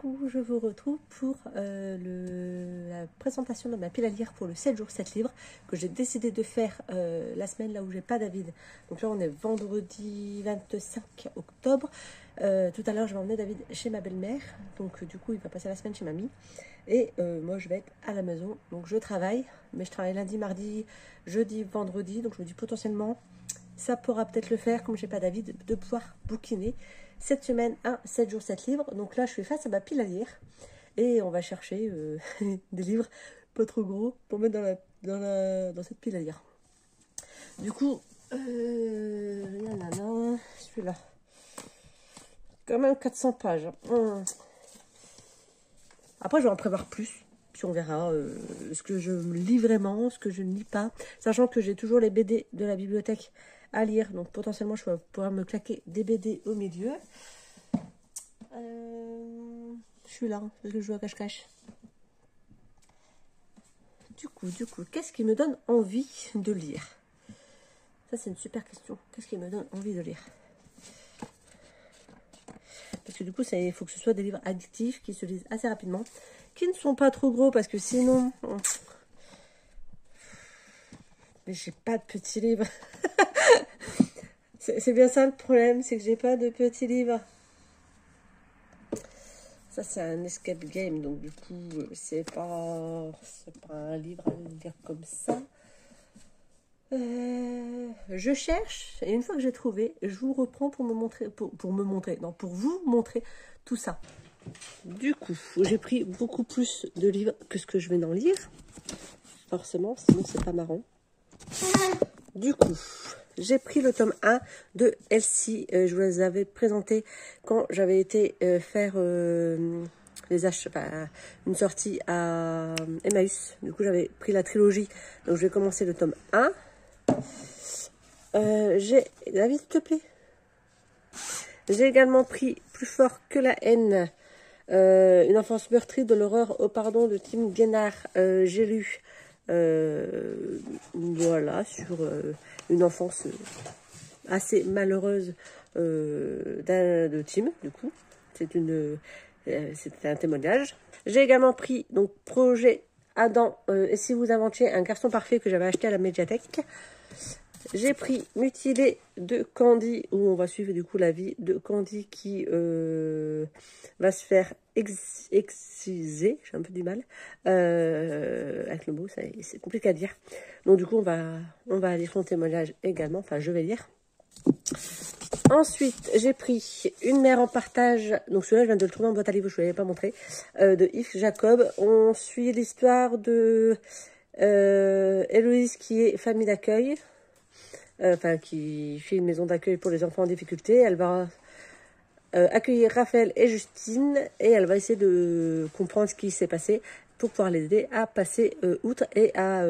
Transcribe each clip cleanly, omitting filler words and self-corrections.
Coucou, je vous retrouve pour la présentation de ma pile à lire pour le 7 jours 7 livres que j'ai décidé de faire la semaine là où j'ai pas David. Donc là on est vendredi 25 octobre. Tout à l'heure je vais emmener David chez ma belle-mère. Donc du coup il va passer la semaine chez mamie. Et moi je vais être à la maison. Donc je travaille, mais je travaille lundi, mardi, jeudi, vendredi. Donc je me dis potentiellement ça pourra peut-être le faire comme j'ai pas David de pouvoir bouquiner cette semaine un 7 jours 7 livres. Donc là je suis face à ma pile à lire et on va chercher des livres pas trop gros pour mettre dans cette pile à lire. Du coup celui-là quand même 400 pages. Après je vais en prévoir plus, puis on verra ce que je lis vraiment, ce que je ne lis pas, sachant que j'ai toujours les BD de la bibliothèque à lire, donc potentiellement je vais pouvoir me claquer des BD au milieu. Je suis là parce que je joue à cache-cache. Du coup, qu'est-ce qui me donne envie de lire? Ça c'est une super question. Qu'est-ce qui me donne envie de lire? Parce que du coup, il faut que ce soit des livres addictifs qui se lisent assez rapidement, qui ne sont pas trop gros parce que sinon... Mais j'ai pas de petits livres. C'est bien ça le problème, c'est que j'ai pas de petits livres. Ça c'est un escape game, donc du coup c'est pas un livre à lire comme ça. Je cherche et une fois que j'ai trouvé, je vous reprends pour vous montrer tout ça. Du coup, j'ai pris beaucoup plus de livres que ce que je vais en lire. Forcément, sinon c'est pas marrant. Du coup, j'ai pris le tome 1 de Elsie. Je vous les avais présenté quand j'avais été faire une sortie à Emmaüs. Du coup, j'avais pris la trilogie. Donc, je vais commencer le tome 1. David, s'il te plaît. J'ai également pris Plus fort que la haine. Une enfance meurtrie de l'horreur au pardon de Tim Guénard. J'ai lu voilà, sur une enfance assez malheureuse de Tim, du coup. C'était un témoignage. J'ai également pris donc Projet Adam et si vous inventiez un garçon parfait que j'avais acheté à la médiathèque. J'ai pris Mutilé de Candy, où on va suivre du coup la vie de Candy qui va se faire exciser, j'ai un peu du mal avec le mot, c'est compliqué à dire. Donc du coup on va lire son témoignage également, enfin je vais lire. Ensuite j'ai pris Une mère en partage, donc celui-là je viens de le trouver en boîte à livres, je ne vous l'avais pas montré, de Yves Jacob. On suit l'histoire de Héloïse qui est famille d'accueil. Qui fait une maison d'accueil pour les enfants en difficulté. Elle va accueillir Raphaël et Justine et elle va essayer de comprendre ce qui s'est passé pour pouvoir les aider à passer outre et à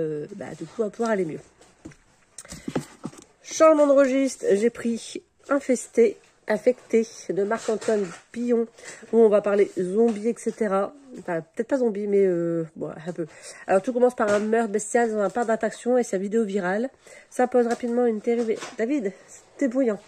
du coup à pouvoir aller mieux. Changement de registre, j'ai pris Infesté, Affecté de Marc-Antoine Pillon, où on va parler zombies, etc. Enfin, peut-être pas zombies, mais bon, un peu. Alors, tout commence par un meurtre bestial dans un parc d'attractions et sa vidéo virale. Ça pose rapidement une terrible... David, t'es bouillant.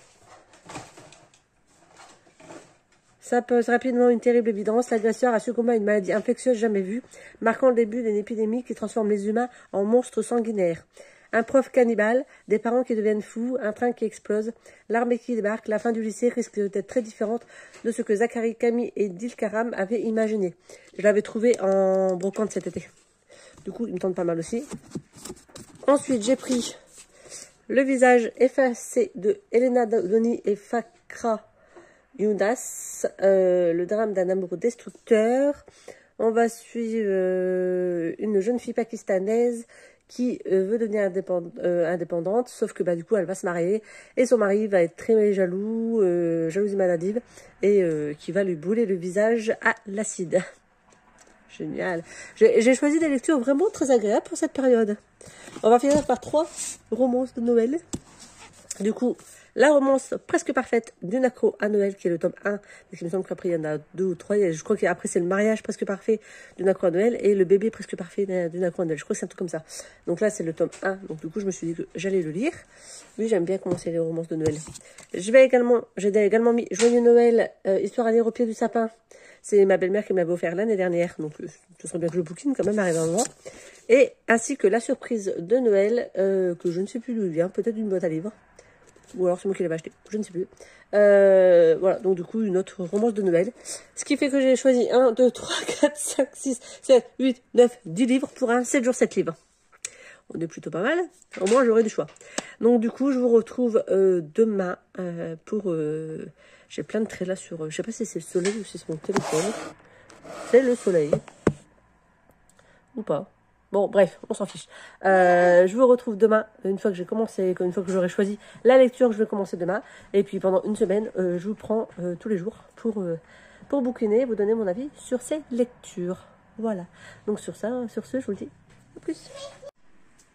Ça pose rapidement une terrible évidence. L'agresseur a succombé à une maladie infectieuse jamais vue, marquant le début d'une épidémie qui transforme les humains en monstres sanguinaires. Un prof cannibale, des parents qui deviennent fous, un train qui explose, l'armée qui débarque, la fin du lycée risque d'être très différente de ce que Zachary, Camille et Dilkaram avaient imaginé. Je l'avais trouvé en brocante cet été. Du coup, il me tente pas mal aussi. Ensuite, j'ai pris Le visage effacé de Elena Doni et Fakra Younas, le drame d'un amour destructeur. On va suivre une jeune fille pakistanaise qui veut devenir indépendante, sauf que du coup elle va se marier et son mari va être très jaloux, jalousie maladive, et qui va lui brûler le visage à l'acide. Génial. J'ai choisi des lectures vraiment très agréables pour cette période. On va finir par 3 romances de Noël. Du coup, la romance presque parfaite d'une accro à Noël, qui est le tome 1. Parce qu'il me semble qu'après, il y en a 2 ou 3. Je crois qu'après, c'est le mariage presque parfait d'une accro à Noël et le bébé presque parfait d'une accro à Noël. Je crois que c'est un truc comme ça. Donc là, c'est le tome 1. Donc du coup, je me suis dit que j'allais le lire. Oui, j'aime bien commencer les romances de Noël. J'ai également mis Joyeux Noël, histoire à lire au pied du sapin. C'est ma belle-mère qui m'avait offert l'année dernière. Donc, ce serait bien que je le bouquine quand même, arrive un moment. Et ainsi que la surprise de Noël, que je ne sais plus d'où il vient. Peut-être d'une boîte à livres. Ou alors c'est moi qui l'avais acheté, je ne sais plus. Voilà, donc du coup, une autre romance de Noël. Ce qui fait que j'ai choisi 1, 2, 3, 4, 5, 6, 7, 8, 9, 10 livres pour un 7 jours, 7 livres. On est plutôt pas mal. Au moins, j'aurai du choix. Donc du coup, je vous retrouve demain pour... j'ai plein de traits là sur... je sais pas si c'est le soleil ou si c'est mon téléphone. C'est le soleil. Ou pas. Bon, bref, on s'en fiche. Je vous retrouve demain, une fois que j'ai commencé, une fois que j'aurai choisi la lecture, je vais commencer demain. Et puis pendant une semaine, je vous prends tous les jours pour bouquiner, vous donner mon avis sur ces lectures. Voilà. Donc sur ce, je vous le dis. À plus.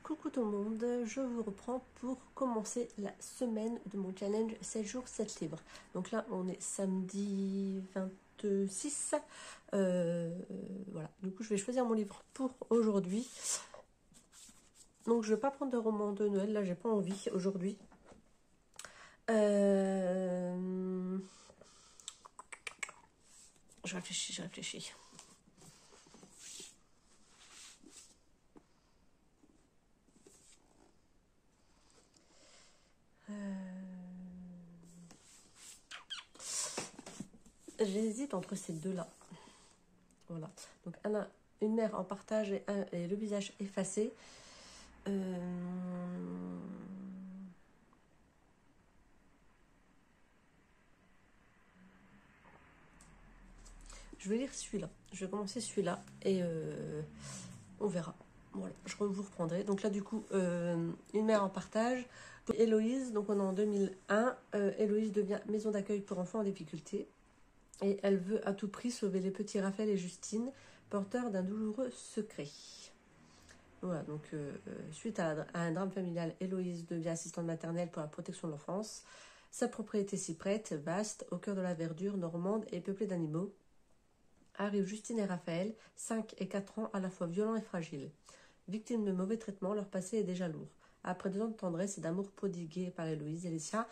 Coucou tout le monde, je vous reprends pour commencer la semaine de mon challenge 7 jours, 7 livres. Donc là, on est samedi 26. Voilà, du coup, je vais choisir mon livre pour aujourd'hui. Donc, je ne vais pas prendre de roman de Noël, là, j'ai pas envie aujourd'hui. Je réfléchis. J'hésite entre ces deux-là. Voilà. Donc, une mère en partage et le visage effacé. Je vais lire celui-là. Je vais commencer celui-là et on verra. Voilà, je vous reprendrai. Donc là, du coup, une mère en partage. Héloïse, donc on est en 2001. Héloïse devient maison d'accueil pour enfants en difficulté. Et elle veut à tout prix sauver les petits Raphaël et Justine, porteurs d'un douloureux secret. Voilà, donc suite à un drame familial, Héloïse devient assistante maternelle pour la protection de l'enfance. Sa propriété s'y prête, vaste, au cœur de la verdure normande et peuplée d'animaux. Arrivent Justine et Raphaël, 5 et 4 ans, à la fois violents et fragiles. Victimes de mauvais traitements, leur passé est déjà lourd. Après 2 ans de tendresse et d'amour prodigués par Héloïse et les siens,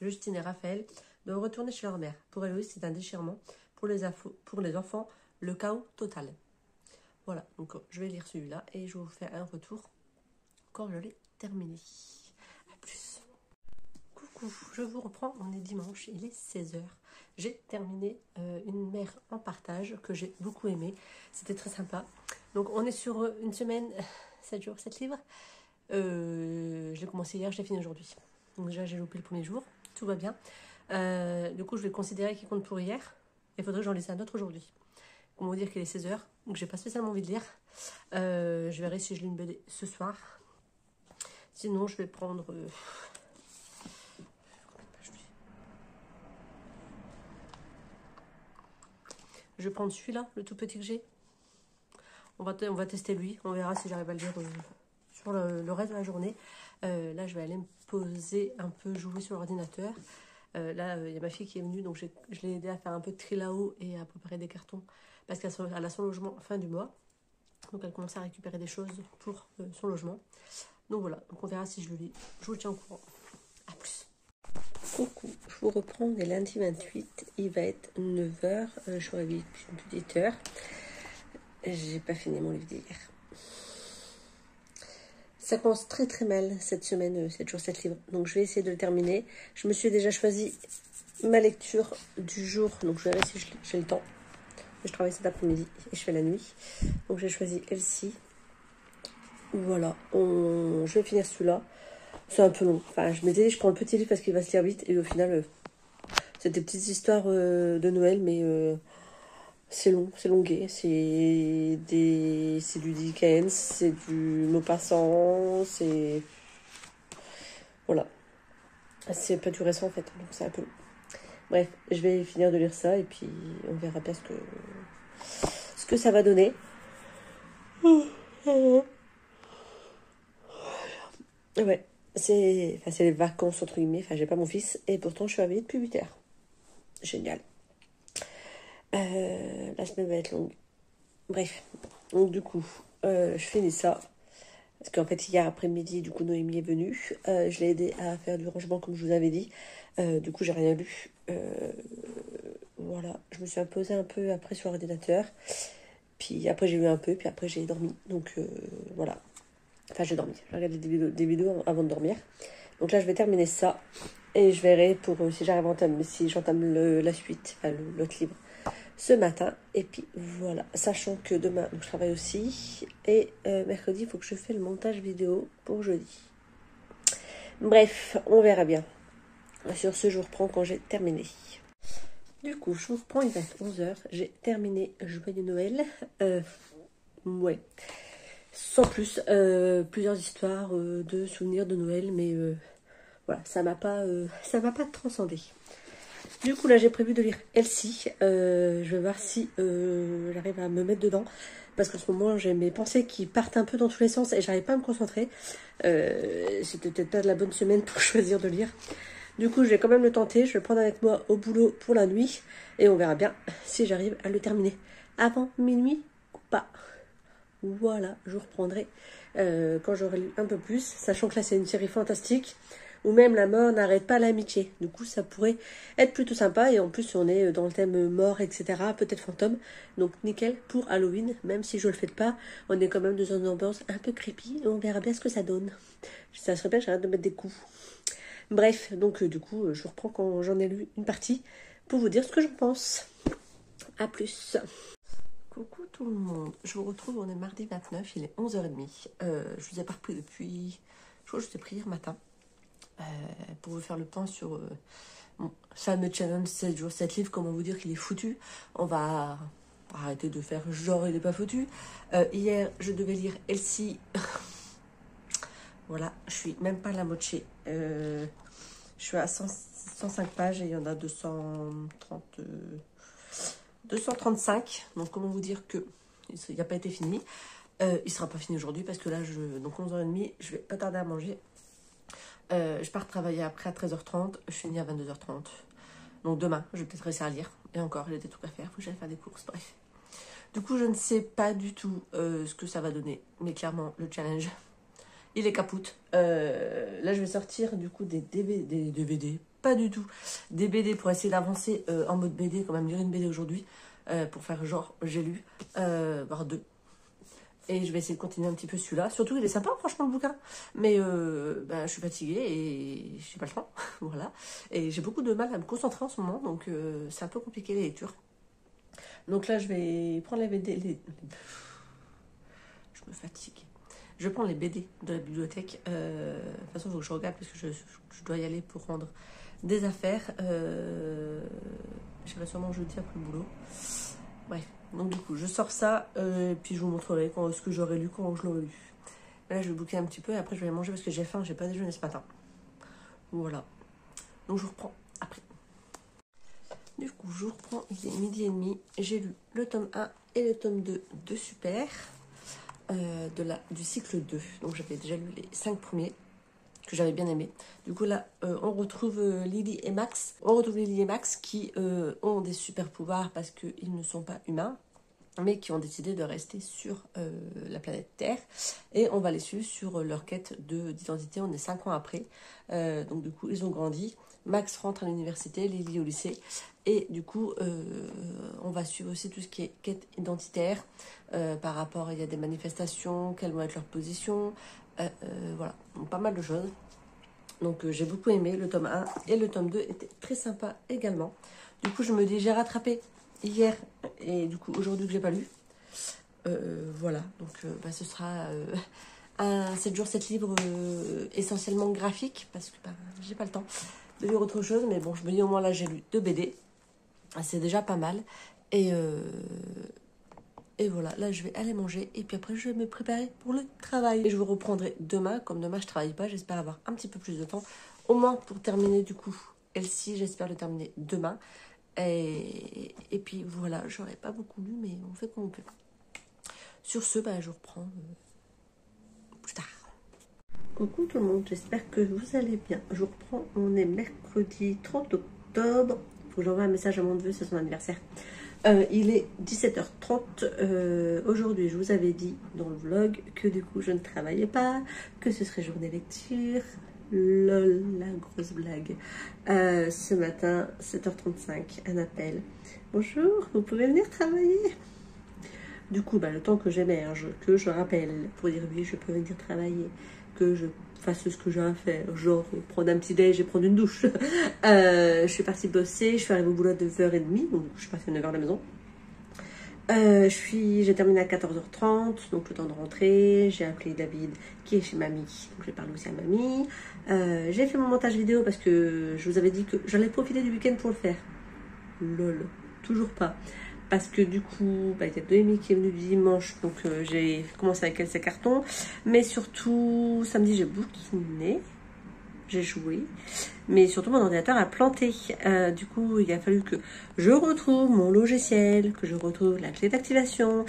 Justine et Raphaël doivent retourner chez leur mère. Pour Héloïse, c'est un déchirement. Pour les enfants, le chaos total. Voilà, donc je vais lire celui-là et je vous fais un retour quand je l'ai terminé. A plus. Coucou, je vous reprends, on est dimanche, il est 16h. J'ai terminé une mère en partage que j'ai beaucoup aimé. C'était très sympa. Donc on est sur une semaine, 7 jours, 7 livres. Je l'ai commencé hier, je l'ai fini aujourd'hui. Donc déjà j'ai loupé le premier jour, tout va bien. Du coup je vais considérer qu'il compte pour hier. Il faudrait que j'en lise un autre aujourd'hui. On va dire qu'il est 16h, donc j'ai pas spécialement envie de lire. Je verrai si je lis une BD ce soir. Sinon je vais prendre... Je vais prendre celui-là, le tout petit que j'ai. On va tester lui. On verra si j'arrive à le lire sur le reste de la journée. Là, je vais aller me poser un peu, jouer sur l'ordinateur. Là, il y a ma fille qui est venue, donc je l'ai aidée à faire un peu de tri là-haut et à préparer des cartons. Parce qu'elle a son logement fin du mois. Donc, elle commence à récupérer des choses pour son logement. Donc, voilà. Donc, on verra si je le lis. Je vous tiens au courant. A plus. Coucou, je vous reprends, on est lundi 28, il va être 9h, je suis réveillée depuis une petite heure, j'ai pas fini mon livre d'hier. Ça commence très très mal cette semaine, 7 jours 7 livres, donc je vais essayer de le terminer. Je me suis déjà choisi ma lecture du jour, donc je verrai si j'ai le temps. Je travaille cet après-midi et je fais la nuit, donc j'ai choisi Elsie. Voilà, je vais finir celui-là. C'est un peu long. Enfin, je m'étais dit, je prends le petit livre parce qu'il va se lire vite. Et au final, c'est des petites histoires de Noël, mais c'est long, c'est longué. C'est du Dickens, c'est du Maupassant, c'est... Voilà. C'est pas du récent, en fait. Donc, c'est un peu long. Bref, je vais finir de lire ça et puis on verra bien ce que ça va donner. Ouais. c'est les vacances entre guillemets, enfin j'ai pas mon fils et pourtant je suis réveillée depuis 8 heures. Génial. La semaine va être longue. Bref, donc du coup, je finis ça. Parce qu'en fait, hier après-midi, du coup, Noémie est venue. Je l'ai aidé à faire du rangement, comme je vous avais dit. Du coup, j'ai rien lu. Voilà, je me suis imposée un peu après sur l'ordinateur. Puis après, j'ai lu un peu, puis après, j'ai dormi. Donc, voilà. Enfin, j'ai dormi. J'ai regardé des vidéos avant de dormir. Donc là, je vais terminer ça. Et je verrai pour si j'arrive à entamer, si j'entame la suite, enfin, l'autre livre ce matin. Et puis voilà, sachant que demain, donc, je travaille aussi. Et mercredi, il faut que je fasse le montage vidéo pour jeudi. Bref, on verra bien. Sur ce, je vous reprends quand j'ai terminé. Du coup, je vous reprends, il va être 11h. J'ai terminé Joyeux Noël. Ouais. Sans plus, plusieurs histoires de souvenirs de Noël, mais voilà, ça m'a pas transcendé. Du coup, là, j'ai prévu de lire Elsie. Je vais voir si j'arrive à me mettre dedans. Parce qu'en ce moment, j'ai mes pensées qui partent un peu dans tous les sens et j'arrive pas à me concentrer. C'était peut-être pas de la bonne semaine pour choisir de lire. Du coup, je vais quand même le tenter. Je vais le prendre avec moi au boulot pour la nuit. Et on verra bien si j'arrive à le terminer avant minuit ou pas. Voilà, je vous reprendrai quand j'aurai lu un peu plus. Sachant que là, c'est une série fantastique. Ou même la mort n'arrête pas l'amitié. Du coup, ça pourrait être plutôt sympa. Et en plus, on est dans le thème mort, etc. Peut-être fantôme. Donc, nickel pour Halloween. Même si je le fais pas, on est quand même dans une ambiance un peu creepy. Et on verra bien ce que ça donne. Ça serait bien, j'arrête de mettre des coups. Bref, donc du coup, je vous reprends quand j'en ai lu une partie pour vous dire ce que j'en pense. A plus. Coucou tout le monde. Je vous retrouve, on est mardi 29, il est 11h30. Je vous ai pas repris depuis... Je crois que je vous ai pris hier matin. Pour vous faire le point sur mon fameux challenge 7 jours 7 livres, comment vous dire qu'il est foutu. On va arrêter de faire genre il est pas foutu. Hier, je devais lire Elsie. Voilà, je suis même pas à la moitié. Je suis à 105 pages et il y en a 235. Donc, comment vous dire que il n'a pas été fini. Il sera pas fini aujourd'hui parce que là, donc 11h30, je vais pas tarder à manger. Je pars travailler après à 13h30, je finis à 22h30. Donc demain, je vais peut-être réussir à lire. Et encore, j'ai des trucs à faire, il faut que j'aille faire des courses, bref. Du coup, je ne sais pas du tout ce que ça va donner. Mais clairement, le challenge, il est capoute. Là, je vais sortir du coup des DVD. Pas du tout. Des BD pour essayer d'avancer en mode BD, quand même lire une BD aujourd'hui. Pour faire genre, j'ai lu, voire deux. Et je vais essayer de continuer un petit peu celui-là. Surtout, il est sympa, franchement, le bouquin. Mais je suis fatiguée et je n'ai pas le temps. Voilà. Et j'ai beaucoup de mal à me concentrer en ce moment. Donc, c'est un peu compliqué, les lectures. Donc là, je vais prendre les BD. Je me fatigue. Je prends les BD de la bibliothèque. De toute façon, il faut que je regarde parce que je dois y aller pour rendre des affaires. J'irai sûrement jeudi après le boulot. Bref. Donc du coup, je sors ça, puis je vous montrerai ce que j'aurais lu, quand je l'aurais lu. Là, je vais bouquer un petit peu et après je vais aller manger parce que j'ai faim, j'ai pas déjeuné ce matin. Voilà. Donc je vous reprends après. Du coup, je vous reprends, il est 12h30. J'ai lu le tome 1 et le tome 2 de Super, du cycle 2. Donc j'avais déjà lu les 5 premiers, que j'avais bien aimé. Du coup là, on retrouve Lily et Max. On retrouve Lily et Max qui ont des super pouvoirs parce qu'ils ne sont pas humains, mais qui ont décidé de rester sur la planète Terre. Et on va les suivre sur leur quête d'identité. On est 5 ans après. Donc du coup, ils ont grandi. Max rentre à l'université, Lily au lycée. Et du coup, on va suivre aussi tout ce qui est quête identitaire. Par rapport, il y a des manifestations, quelles vont être leurs positions. Voilà, donc pas mal de choses. Donc j'ai beaucoup aimé le tome 1 et le tome 2 était très sympa également. Du coup je me dis j'ai rattrapé hier et du coup aujourd'hui que j'ai pas lu. Voilà, donc ce sera un 7 jours 7 livres essentiellement graphique parce que j'ai pas le temps de lire autre chose. Mais bon, je me dis au moins là j'ai lu 2 BD. C'est déjà pas mal. Et voilà, là je vais aller manger et puis après je vais me préparer pour le travail. Et je vous reprendrai demain, comme demain je travaille pas, j'espère avoir un petit peu plus de temps. Au moins pour terminer du coup, Elsie, j'espère le terminer demain. Et puis voilà, j'aurais pas beaucoup lu, mais on fait comme on peut. Sur ce, je vous reprends plus tard. Coucou tout le monde, j'espère que vous allez bien. Je reprends, on est mercredi 30 octobre. Il faut que j'envoie un message à mon neveu, c'est son anniversaire. Il est 17h30. Aujourd'hui, je vous avais dit dans le vlog que du coup, je ne travaillais pas, que ce serait journée lecture. Lol, la grosse blague. Ce matin, 7h35, un appel. Bonjour, vous pouvez venir travailler? Du coup, le temps que j'émerge, que je rappelle pour dire oui, je peux venir travailler, que je fasse ce que j'ai à faire, genre prendre un petit déj et prendre une douche. Je suis partie bosser, je suis arrivée au boulot à 9h30, donc je suis partie à 9h à la maison. J'ai terminé à 14h30, donc le temps de rentrer. J'ai appelé David qui est chez mamie, donc j'ai parlé aussi à mamie. J'ai fait mon montage vidéo parce que je vous avais dit que j'allais profiter du week-end pour le faire. Lol, toujours pas. Parce que du coup, il y a Noémie qui est venue dimanche, donc j'ai commencé avec elle ses cartons. Mais surtout, samedi, j'ai bouquiné, j'ai joué. Mais surtout, mon ordinateur a planté. Du coup, il a fallu que je retrouve mon logiciel, que je retrouve la clé d'activation.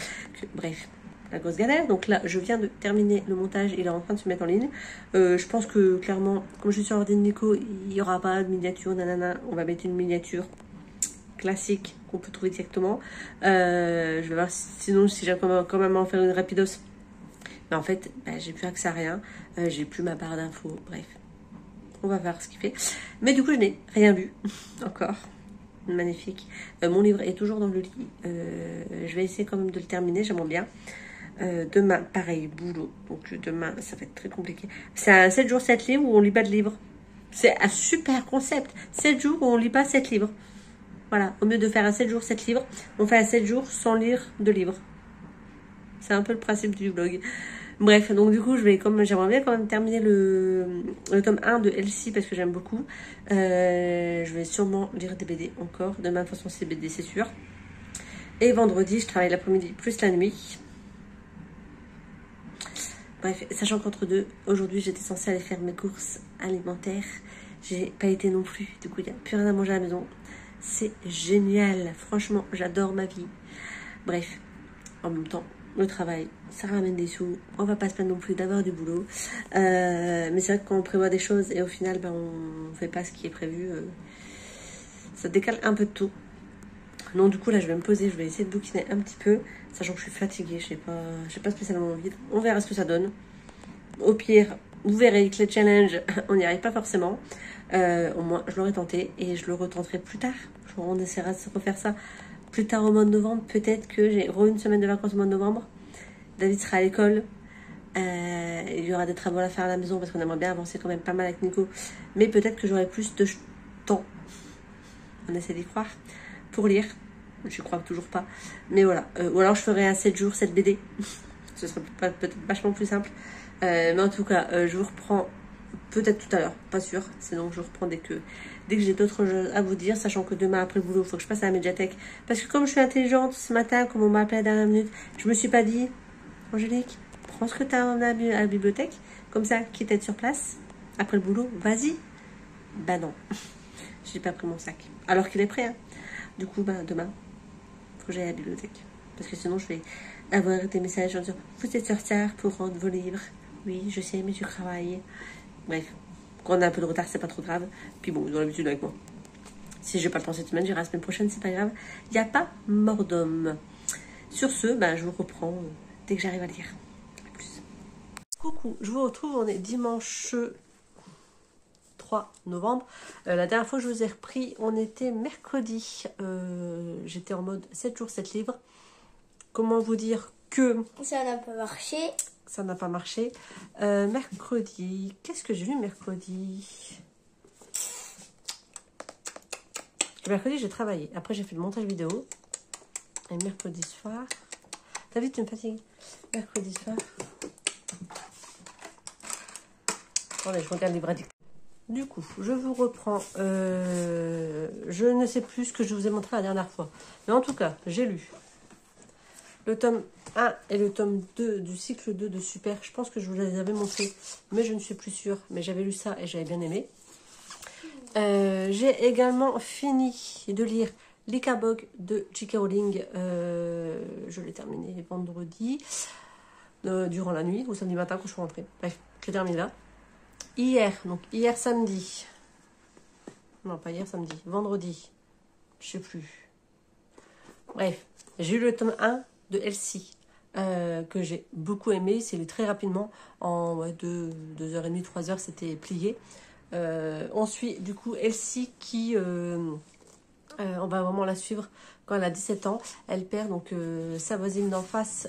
Bref, la grosse galère. Donc là, je viens de terminer le montage, il est en train de se mettre en ligne. Je pense que clairement, comme je suis sur l'ordi de Nico, il n'y aura pas de miniature, nanana. On va mettre une miniature classique qu'on peut trouver directement. Je vais voir sinon si j'ai quand même en faire une rapidos. Mais en fait, j'ai plus accès à rien. J'ai plus ma barre d'infos. Bref, on va voir ce qu'il fait. Mais du coup, je n'ai rien lu encore. Magnifique. Mon livre est toujours dans le lit. Je vais essayer quand même de le terminer. J'aimerais bien. Demain, pareil, boulot. Donc demain, ça va être très compliqué. C'est un 7 jours, 7 livres où on lit pas de livres. C'est un super concept. 7 jours où on lit pas 7 livres. Voilà, au lieu de faire un 7 jours, 7 livres, on fait un 7 jours sans lire de livres. C'est un peu le principe du blog. Bref, donc du coup, j'aimerais bien quand même terminer le tome 1 de Elsie parce que j'aime beaucoup. Je vais sûrement lire des BD encore. Demain, de toute façon, c'est BD, c'est sûr. Et vendredi, je travaille l'après-midi plus la nuit. Bref, sachant qu'entre deux, aujourd'hui, j'étais censée aller faire mes courses alimentaires. J'ai pas été non plus. Du coup, il n'y a plus rien à manger à la maison. C'est génial, franchement, j'adore ma vie. Bref, en même temps, le travail, ça ramène des sous. On va pas se plaindre non plus d'avoir du boulot. Mais c'est vrai que quand on prévoit des choses et au final, on fait pas ce qui est prévu, ça décale un peu de tout. Donc du coup, là, je vais me poser, je vais essayer de bouquiner un petit peu, sachant que je suis fatiguée, j'ai pas spécialement envie. On verra ce que ça donne. Au pire, vous verrez que les challenges, on n'y arrive pas forcément. Au moins, je l'aurais tenté et je le retenterai plus tard. On essaiera de refaire ça plus tard au mois de novembre. Peut-être que j'ai une semaine de vacances au mois de novembre. David sera à l'école. Il y aura des travaux à faire à la maison parce qu'on aimerait bien avancer quand même pas mal avec Nico. Mais peut-être que j'aurai plus de temps. On essaie d'y croire. Pour lire. Je crois toujours pas. Mais voilà. Ou alors je ferai un 7 jours, 7 BD. Ce serait peut-être vachement plus simple. Mais en tout cas, je vous reprends peut-être tout à l'heure, pas sûr. Sinon, je reprends dès que j'ai d'autres choses à vous dire, sachant que demain après le boulot, il faut que je passe à la médiathèque. Parce que comme je suis intelligente ce matin, comme on m'a appelé à la dernière minute, je me suis pas dit, Angélique, prends ce que tu as à la bibliothèque, comme ça, quitte à être sur place, après le boulot, vas-y. Bah non, j'ai pas pris mon sac. Alors qu'il est prêt, hein. Du coup, demain, faut que j'aille à la bibliothèque. Parce que sinon, je vais avoir des messages en disant, vous êtes en retard pour rendre vos livres. Oui, je sais, mais je travaille. Bref, quand on a un peu de retard, c'est pas trop grave. Puis bon, ils ont l'habitude avec moi. Si j'ai pas le temps cette semaine, j'irai la semaine prochaine, c'est pas grave. Il n'y a pas mort d'homme. Sur ce, je vous reprends dès que j'arrive à lire. A plus. Coucou, je vous retrouve, on est dimanche 3 novembre. La dernière fois que je vous ai repris, on était mercredi. J'étais en mode 7 jours, 7 livres. Comment vous dire que... ça n'a pas marché. Ça n'a pas marché. Mercredi, qu'est-ce que j'ai lu mercredi? Mercredi, j'ai travaillé. Après, j'ai fait le montage vidéo. Et mercredi soir... David, tu me fatigues. Mercredi soir... Attendez, je regarde les bras dictés. Du coup, je vous reprends. Je ne sais plus ce que je vous ai montré la dernière fois. Mais en tout cas, j'ai lu le tome 1 et le tome 2 du cycle 2 de Super. Je pense que je vous les avais montrés, mais je ne suis plus sûre. Mais j'avais lu ça et j'avais bien aimé. J'ai également fini de lire L'Icabog de J.K. Rowling. Je l'ai terminé vendredi, durant la nuit ou samedi matin quand je suis rentrée. Bref, je l'ai terminé là. hier, donc hier samedi. Non, pas hier samedi, vendredi. Je sais plus. Bref, j'ai eu le tome 1 de Elsie. Que j'ai beaucoup aimé. C'est très rapidement, en 2h30, 3h, c'était plié. On suit du coup Elsie qui... on va vraiment la suivre quand elle a 17 ans. Elle perd donc sa voisine d'en face,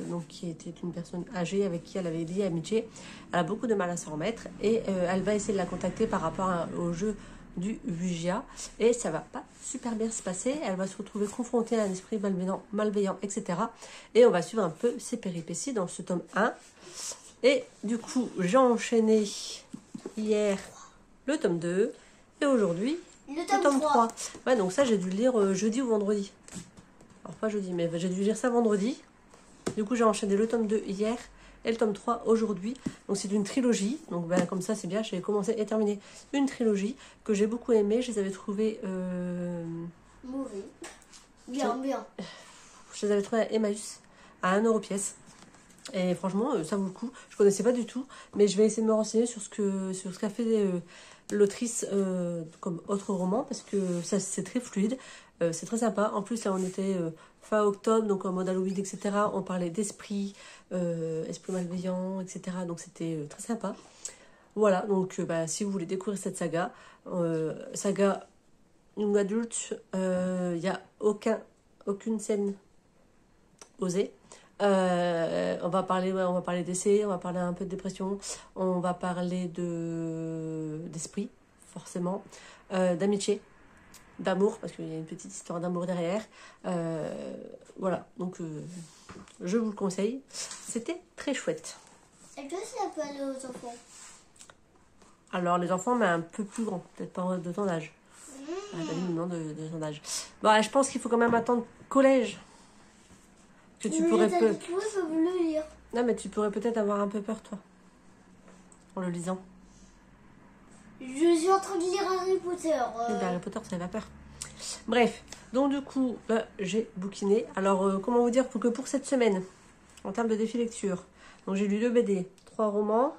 donc qui était une personne âgée avec qui elle avait lié amitié. Elle a beaucoup de mal à s'en remettre et elle va essayer de la contacter par rapport au jeu du Vugia. Et ça va pas super bien se passer. Elle va se retrouver confrontée à un esprit malveillant, etc. Et on va suivre un peu ses péripéties dans ce tome 1. Et du coup, j'ai enchaîné hier le tome 2 et aujourd'hui le tome 3. Ouais, donc ça, j'ai dû le lire jeudi ou vendredi. Alors, pas jeudi, mais j'ai dû lire ça vendredi. Du coup, j'ai enchaîné le tome 2 hier et le tome 3 aujourd'hui. Donc, c'est une trilogie. Donc, ben, comme ça, c'est bien. J'ai commencé et terminé une trilogie que j'ai beaucoup aimée. Je les avais trouvées... Mauvais. Bien. Je les avais trouvées à Emmaüs, à 1 € pièce. Et franchement, ça vaut le coup. Je connaissais pas du tout. Mais je vais essayer de me renseigner sur ce qu'a fait... l'autrice comme autre roman parce que ça c'est très fluide, c'est très sympa. En plus là on était fin octobre, donc en mode Halloween, etc. On parlait d'esprit, esprit malveillant, etc. Donc c'était très sympa. Voilà, donc si vous voulez découvrir cette saga, saga young adulte, il n'y a aucune scène osée. On va parler d'essai, on va parler un peu de dépression, on va parler d'esprit, forcément, d'amitié, d'amour, parce qu'il y a une petite histoire d'amour derrière. Voilà, donc je vous le conseille. C'était très chouette. Est-ce que ça peut aller aux enfants? Alors, les enfants, mais un peu plus grands, peut-être pas de ton âge. Non, de ton âge. Bon, je pense qu'il faut quand même attendre collège. Que tu pourrais le lire. Non, mais tu pourrais peut-être avoir un peu peur, toi, en le lisant. Je suis en train de lire Harry Potter. Harry Potter, ça fait peur. Bref, donc du coup, j'ai bouquiné. Alors, comment vous dire que pour cette semaine, en termes de défi lecture, donc j'ai lu 2 BD, 3 romans,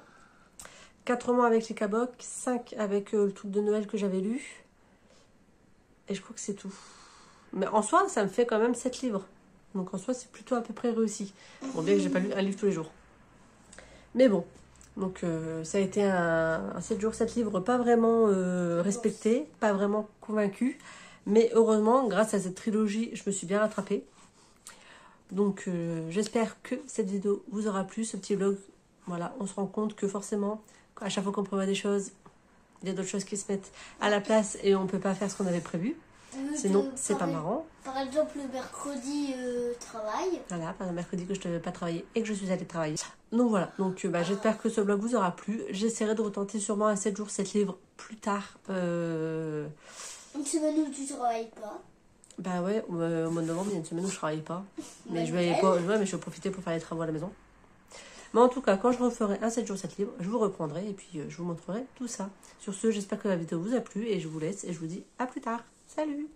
4 romans avec les Caboc, 5 avec le truc de Noël que j'avais lu. Et je crois que c'est tout. Mais en soi, ça me fait quand même 7 livres. Donc en soi, c'est plutôt à peu près réussi. Bon, bien que j'ai pas lu un livre tous les jours. Mais bon, donc ça a été un 7 jours, 7 livres pas vraiment respecté, pas vraiment convaincu. Mais heureusement, grâce à cette trilogie, je me suis bien rattrapée. Donc j'espère que cette vidéo vous aura plu, ce petit vlog. Voilà, on se rend compte que forcément, à chaque fois qu'on prévoit des choses, il y a d'autres choses qui se mettent à la place et on peut pas faire ce qu'on avait prévu. Sinon, c'est pas marrant. Par exemple, le mercredi, travail. Voilà, par le mercredi que je ne devais pas travailler et que je suis allée travailler. Donc voilà, donc j'espère que ce vlog vous aura plu. J'essaierai de retenter sûrement un 7 jours, 7 livres plus tard. Une semaine où tu travailles pas. Bah ouais, au mois de novembre, il y a une semaine où je travaille pas. Mais je vais profiter pour faire les travaux à la maison. Mais en tout cas, quand je referai un 7 jours, 7 livres, je vous reprendrai et puis je vous montrerai tout ça. Sur ce, j'espère que la vidéo vous a plu et je vous laisse et je vous dis à plus tard. Salut!